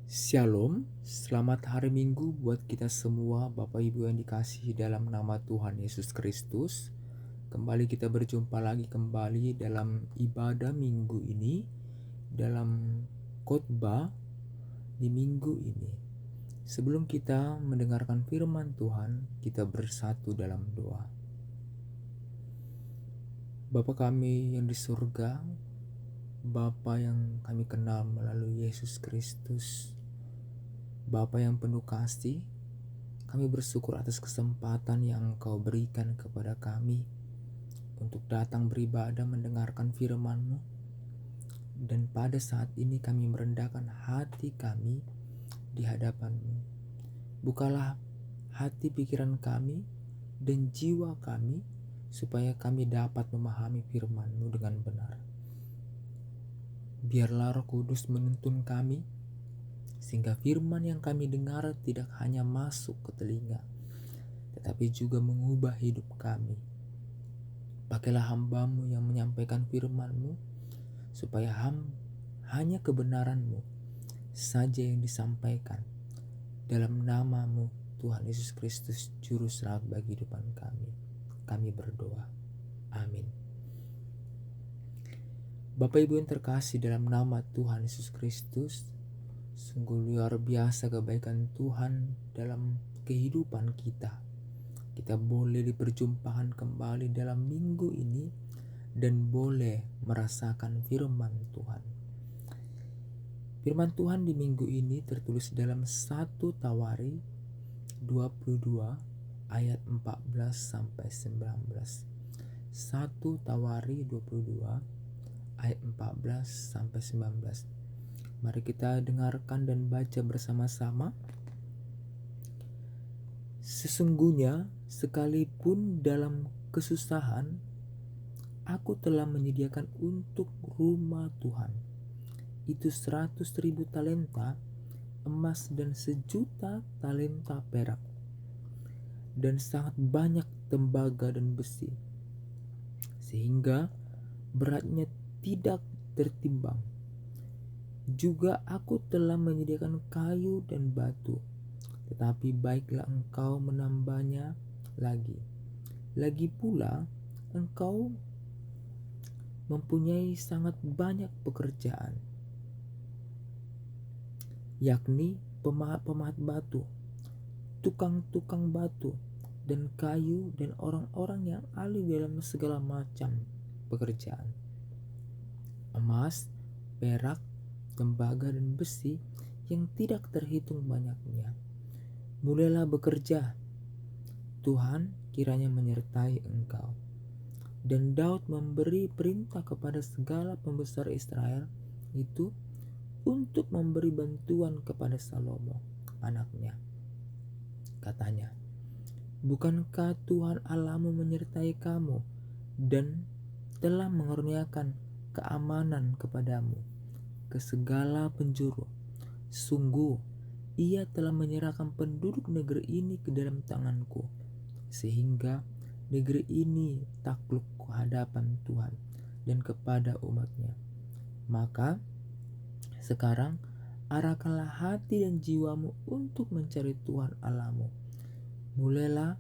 Shalom, selamat hari Minggu buat kita semua Bapak Ibu yang dikasihi dalam nama Tuhan Yesus Kristus. Kembali kita berjumpa lagi kembali dalam ibadah minggu ini, dalam khotbah di minggu ini. Sebelum kita mendengarkan firman Tuhan, kita bersatu dalam doa. Bapa kami yang di surga, Bapa yang kami kenal melalui Yesus Kristus, Bapa yang penuh kasih, kami bersyukur atas kesempatan yang Engkau berikan kepada kami untuk datang beribadah mendengarkan firman-Mu. Dan pada saat ini kami merendahkan hati kami di hadapan-Mu. Bukalah hati pikiran kami dan jiwa kami supaya kami dapat memahami firman-Mu dengan benar. Biarlah Roh Kudus menuntun kami sehingga firman yang kami dengar tidak hanya masuk ke telinga, tetapi juga mengubah hidup kami. Pakailah hamba-Mu yang menyampaikan firman-Mu, supaya hanya kebenaran-Mu saja yang disampaikan. Dalam nama-Mu, Tuhan Yesus Kristus, Juru Selamat bagi kehidupan kami berdoa. Amin. Bapak Ibu yang terkasih dalam nama Tuhan Yesus Kristus, sungguh luar biasa kebaikan Tuhan dalam kehidupan kita. Kita boleh diperjumpakan kembali dalam minggu ini dan boleh merasakan firman Tuhan. Firman Tuhan di minggu ini tertulis dalam 1 Tawari 22 ayat 14 sampai 19. 1 Tawari 22 ayat 14 sampai 19. Mari kita dengarkan dan baca bersama-sama. Sesungguhnya sekalipun dalam kesusahan, aku telah menyediakan untuk rumah Tuhan itu 100.000 talenta emas dan 1.000.000 talenta perak dan sangat banyak tembaga dan besi, sehingga beratnya tidak tertimbang. Juga aku telah menyediakan kayu dan batu, tetapi baiklah engkau menambahnya lagi. Lagi pula engkau mempunyai sangat banyak pekerjaan, yakni pemahat-pemahat batu, tukang-tukang batu dan kayu, dan orang-orang yang ahli dalam segala macam pekerjaan. Emas, perak, tembaga dan besi yang tidak terhitung banyaknya. Mulailah bekerja, Tuhan kiranya menyertai engkau. Dan Daud memberi perintah kepada segala pembesar Israel itu untuk memberi bantuan kepada Salomo anaknya. Katanya, bukankah Tuhan Allahmu menyertai kamu dan telah mengaruniakan keamanan kepadamu ke segala penjuru? Sungguh, Ia telah menyerahkan penduduk negeri ini ke dalam tanganku, sehingga negeri ini takluk ke hadapan Tuhan dan kepada umatnya. Maka sekarang arahkanlah hati dan jiwamu untuk mencari Tuhan Allahmu. Mulailah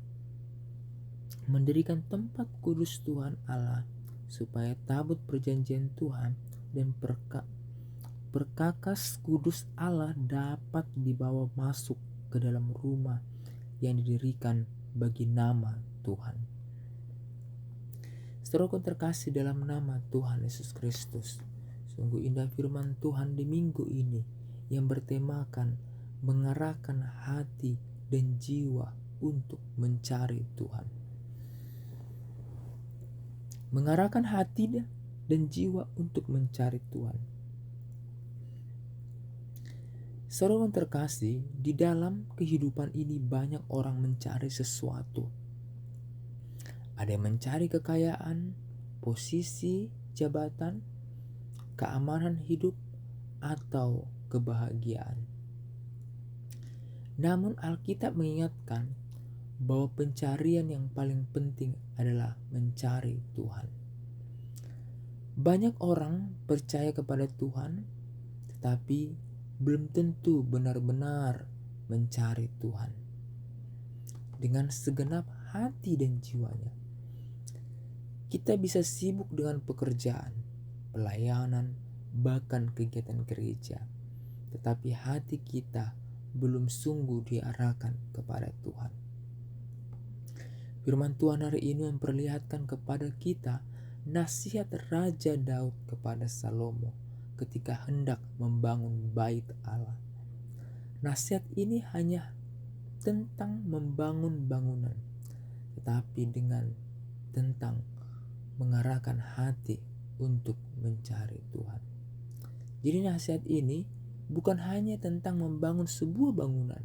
mendirikan tempat kudus Tuhan Allah, supaya tabut perjanjian Tuhan dan perkakas kudus Allah dapat dibawa masuk ke dalam rumah yang didirikan bagi nama Tuhan. Saudaraku terkasih dalam nama Tuhan Yesus Kristus, sungguh indah firman Tuhan di minggu ini yang bertemakan mengarahkan hati dan jiwa untuk mencari Tuhan. Mengarahkan hati dan jiwa untuk mencari Tuhan. Saudara terkasih, di dalam kehidupan ini banyak orang mencari sesuatu. Ada yang mencari kekayaan, posisi, jabatan, keamanan hidup, atau kebahagiaan. Namun Alkitab mengingatkan bahwa pencarian yang paling penting adalah mencari Tuhan. Banyak orang percaya kepada Tuhan, tetapi belum tentu benar-benar mencari Tuhan dengan segenap hati dan jiwanya. Kita bisa sibuk dengan pekerjaan, pelayanan, bahkan kegiatan gereja, tetapi hati kita belum sungguh diarahkan kepada Tuhan. Firman Tuhan hari ini memperlihatkan kepada kita nasihat Raja Daud kepada Salomo ketika hendak membangun bait Allah. Nasihat ini hanya tentang membangun bangunan, tetapi tentang mengarahkan hati untuk mencari Tuhan. Jadi nasihat ini bukan hanya tentang membangun sebuah bangunan,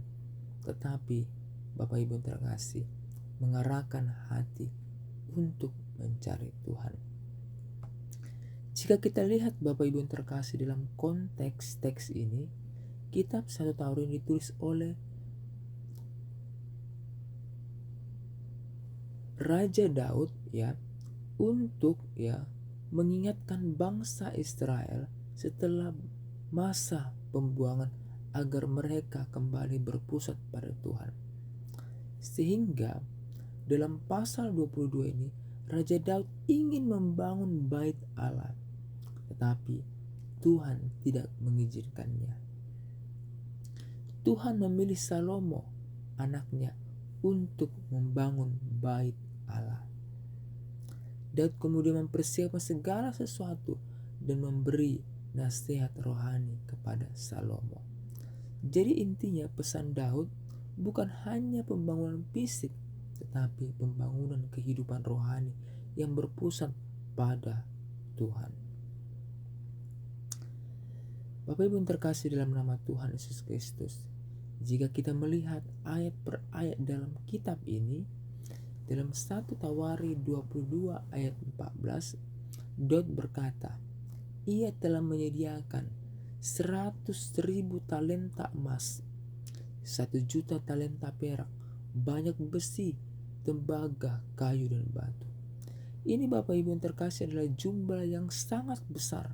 tetapi Bapak Ibu yang terkasih, mengarahkan hati untuk mencari Tuhan. Jika kita lihat Bapak Ibu yang terkasih dalam konteks teks ini, kitab 1 Taurat ditulis oleh Raja Daud untuk mengingatkan bangsa Israel setelah masa pembuangan agar mereka kembali berpusat pada Tuhan. Sehingga dalam pasal 22 ini Raja Daud ingin membangun bait Allah, tetapi Tuhan tidak mengizinkannya. Tuhan memilih Salomo, anaknya, untuk membangun bait Allah. Daud kemudian mempersiapkan segala sesuatu dan memberi nasihat rohani kepada Salomo. Jadi intinya pesan Daud bukan hanya pembangunan fisik, tetapi pembangunan kehidupan rohani yang berpusat pada Tuhan. Bapak Ibu yang terkasih dalam nama Tuhan Yesus Kristus, jika kita melihat ayat per ayat dalam kitab ini, dalam 1 Tawari 22 ayat 14, Daud berkata, ia telah menyediakan 100.000 talenta emas, 1.000.000 talenta perak, banyak besi, tembaga, kayu dan batu. Ini Bapak Ibu yang terkasih adalah jumlah yang sangat besar.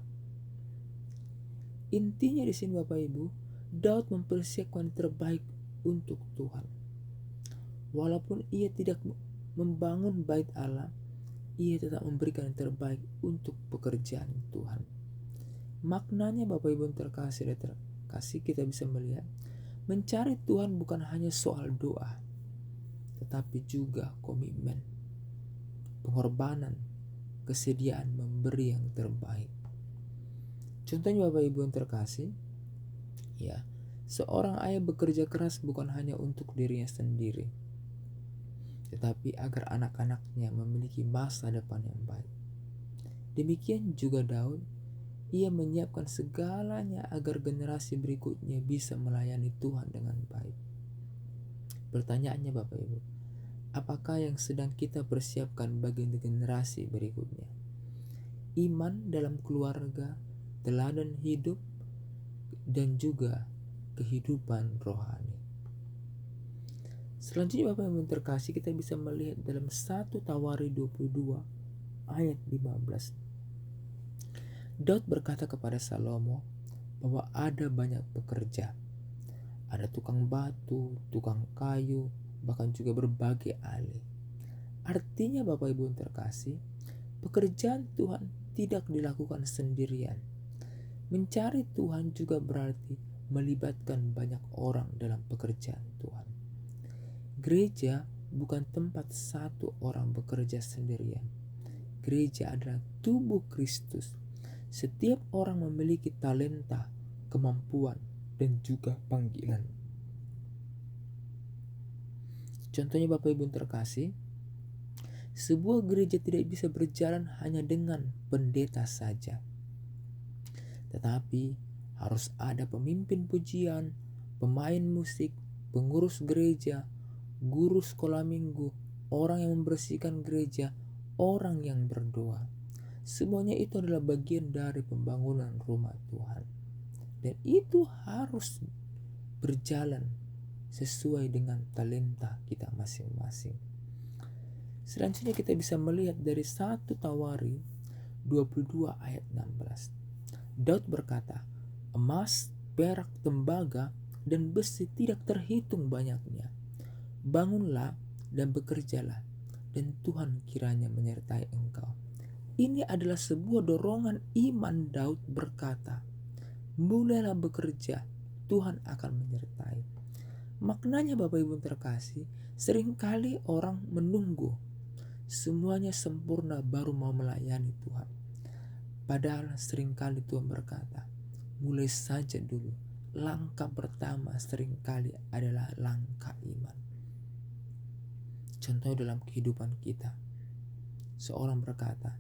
Intinya di sini Bapak Ibu, Daud mempersiapkan terbaik untuk Tuhan. Walaupun ia tidak membangun bait Allah, ia tetap memberikan yang terbaik untuk pekerjaan Tuhan. Maknanya Bapak Ibu yang terkasih, kita bisa melihat mencari Tuhan bukan hanya soal doa, tetapi juga komitmen, pengorbanan, kesediaan memberi yang terbaik. Contohnya Bapak Ibu yang terkasih, seorang ayah bekerja keras bukan hanya untuk dirinya sendiri, tetapi agar anak-anaknya memiliki masa depan yang baik. Demikian juga Daud, ia menyiapkan segalanya agar generasi berikutnya bisa melayani Tuhan dengan baik. Pertanyaannya Bapak Ibu, apakah yang sedang kita persiapkan bagi generasi berikutnya? Iman dalam keluarga, teladan hidup, dan juga kehidupan rohani. Selanjutnya Bapak yang terkasih, kita bisa melihat dalam 1 Tawari 22 ayat 15. Daud berkata kepada Salomo bahwa ada banyak pekerja. Ada tukang batu, tukang kayu, bahkan juga berbagai ahli. Artinya Bapak Ibu yang terkasih, pekerjaan Tuhan tidak dilakukan sendirian. Mencari Tuhan juga berarti melibatkan banyak orang dalam pekerjaan Tuhan. Gereja bukan tempat satu orang bekerja sendirian. Gereja adalah tubuh Kristus. Setiap orang memiliki talenta, kemampuan, dan juga panggilan. Contohnya Bapak Ibu terkasih, sebuah gereja tidak bisa berjalan hanya dengan pendeta saja, tetapi harus ada pemimpin pujian, pemain musik, pengurus gereja, guru sekolah minggu, orang yang membersihkan gereja, orang yang berdoa. Semuanya itu adalah bagian dari pembangunan rumah Tuhan. Dan itu harus berjalan sesuai dengan talenta kita masing-masing. Selanjutnya kita bisa melihat dari 1 Tawari 22 ayat 16. Daud berkata, emas, perak, tembaga, dan besi tidak terhitung banyaknya. Bangunlah dan bekerjalah, dan Tuhan kiranya menyertai engkau. Ini adalah sebuah dorongan iman. Daud berkata, mulailah bekerja, Tuhan akan menyertai. Maknanya Bapak Ibu terkasih, seringkali orang menunggu semuanya sempurna baru mau melayani Tuhan. Padahal seringkali Tuhan berkata, mulai saja dulu. Langkah pertama seringkali adalah langkah iman. Contoh dalam kehidupan kita, seorang berkata,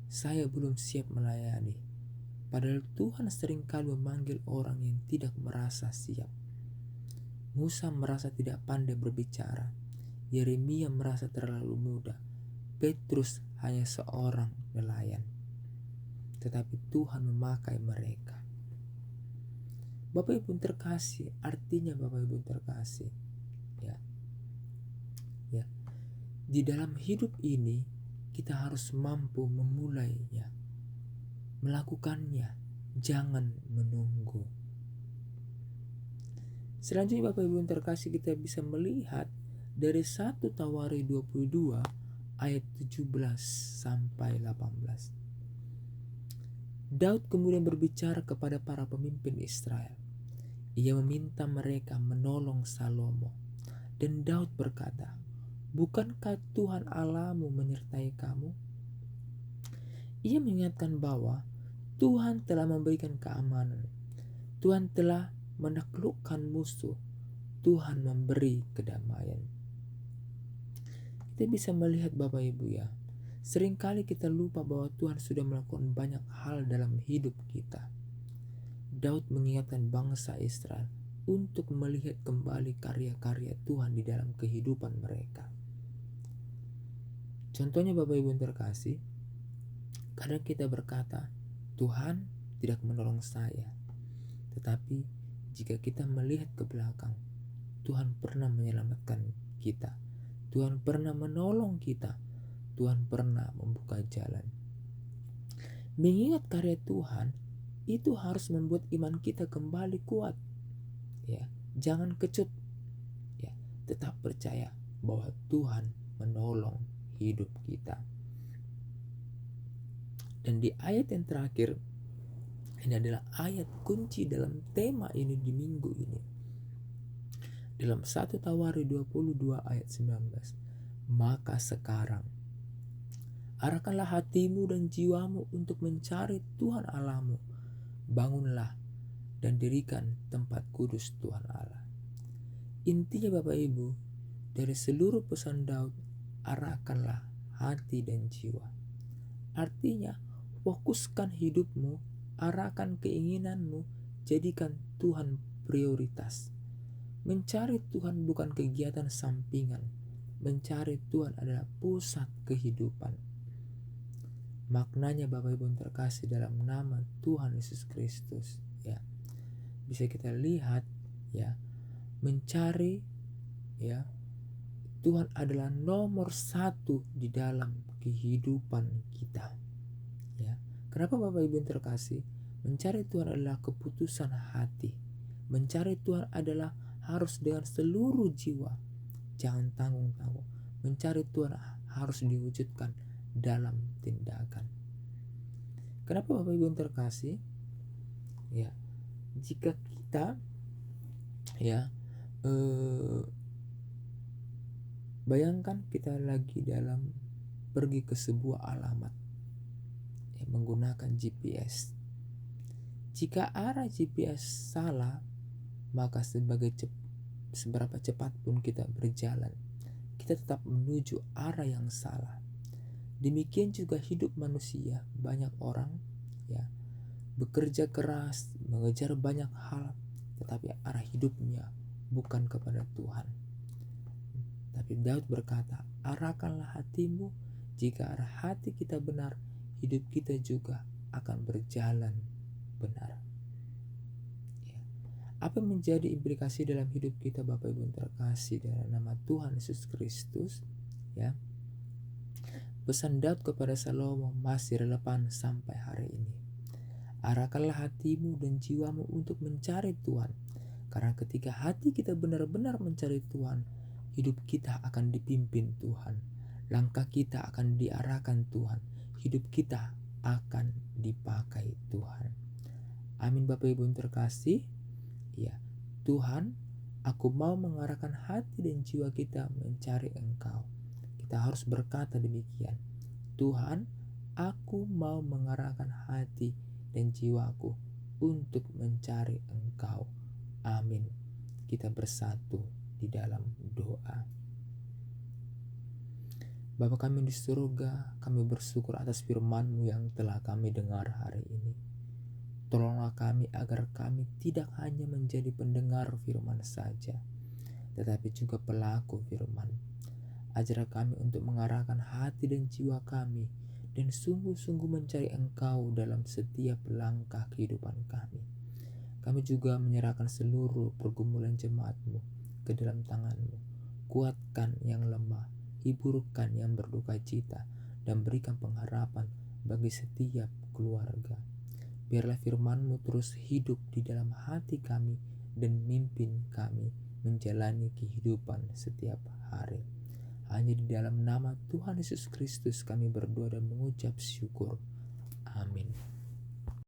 saya belum siap melayani. Padahal Tuhan seringkali memanggil orang yang tidak merasa siap. Musa merasa tidak pandai berbicara. Yeremia merasa terlalu muda. Petrus hanya seorang nelayan. Tetapi Tuhan memakai mereka. Bapak Ibu terkasih, artinya Bapak Ibu terkasih, ya. Di dalam hidup ini kita harus mampu memulainya, melakukannya, jangan menunggu. Selanjutnya Bapak Ibu terkasih, kita bisa melihat dari 1 Tawari 22 ayat 17 sampai 18. Daud kemudian berbicara kepada para pemimpin Israel. Ia meminta mereka menolong Salomo. Dan Daud berkata, bukankah Tuhan Allahmu menyertai kamu? Ia mengingatkan bahwa Tuhan telah memberikan keamanan. Tuhan telah menaklukkan musuh. Tuhan memberi kedamaian. Kita bisa melihat Bapak Ibu ya, seringkali kita lupa bahwa Tuhan sudah melakukan banyak hal dalam hidup kita. Daud mengingatkan bangsa Israel untuk melihat kembali karya-karya Tuhan di dalam kehidupan mereka. Contohnya Bapak Ibu terkasih, kadang kita berkata, Tuhan tidak menolong saya. Tetapi jika kita melihat ke belakang, Tuhan pernah menyelamatkan kita. Tuhan pernah menolong kita. Tuhan pernah membuka jalan. Mengingat karya Tuhan itu harus membuat iman kita kembali kuat. Ya, jangan kecut. Ya, tetap percaya bahwa Tuhan menolong hidup kita. Dan di ayat yang terakhir, ini adalah ayat kunci dalam tema ini di minggu ini. Dalam 1 Tawari 22 ayat 19. Maka sekarang arahkanlah hatimu dan jiwamu untuk mencari Tuhan Allahmu. Bangunlah dan dirikan tempat kudus Tuhan Allah. Intinya Bapak Ibu, dari seluruh pesan Daud, arahkanlah hati dan jiwa. Artinya, fokuskan hidupmu, arahkan keinginanmu, jadikan Tuhan prioritas. Mencari Tuhan bukan kegiatan sampingan. Mencari Tuhan adalah pusat kehidupan. Maknanya Bapak Ibu terkasih dalam nama Tuhan Yesus Kristus, ya. Bisa kita lihat ya, mencari ya Tuhan adalah nomor 1 di dalam kehidupan kita. Ya. Kenapa Bapak Ibu terkasih? Mencari Tuhan adalah keputusan hati. Mencari Tuhan adalah harus dengan seluruh jiwa. Jangan tanggung-tanggung. Mencari Tuhan harus diwujudkan dalam tindakan. Kenapa Bapak Ibu terkasih? Ya, jika kita ya bayangkan kita lagi dalam pergi ke sebuah alamat ya, menggunakan GPS. Jika arah GPS salah, maka seberapa cepat pun kita berjalan, kita tetap menuju arah yang salah. Demikian juga hidup manusia. Banyak orang ya bekerja keras, mengejar banyak hal, tetapi arah hidupnya bukan kepada Tuhan. Tapi Daud berkata, arahkanlah hatimu. Jika arah hati kita benar, hidup kita juga akan berjalan benar. Ya. Apa yang menjadi implikasi dalam hidup kita Bapak Ibu terkasih dalam nama Tuhan Yesus Kristus? Ya, pesan Daud kepada Salomo masih relevan sampai hari ini. Arahkanlah hatimu dan jiwamu untuk mencari Tuhan. Karena ketika hati kita benar-benar mencari Tuhan, hidup kita akan dipimpin Tuhan. Langkah kita akan diarahkan Tuhan. Hidup kita akan dipakai Tuhan. Amin. Bapak Ibu yang terkasih, ya Tuhan, aku mau mengarahkan hati dan jiwa kita mencari Engkau. Kita harus berkata demikian. Tuhan, aku mau mengarahkan hati dan jiwaku untuk mencari Engkau. Amin. Kita bersatu di dalam doa. Bapa kami di surga, kami bersyukur atas firman-Mu yang telah kami dengar hari ini. Tolonglah kami agar kami tidak hanya menjadi pendengar firman saja, tetapi juga pelaku firman. Ajar kami untuk mengarahkan hati dan jiwa kami dan sungguh-sungguh mencari Engkau dalam setiap langkah kehidupan kami. Kami juga menyerahkan seluruh pergumulan jemaat-Mu ke dalam tangan-Mu. Kuatkan yang lemah, hiburkan yang berduka cita, dan berikan pengharapan bagi setiap keluarga. Biarlah firman-Mu terus hidup di dalam hati kami dan memimpin kami menjalani kehidupan setiap hari. Hanya di dalam nama Tuhan Yesus Kristus kami berdoa dan mengucap syukur. Amin.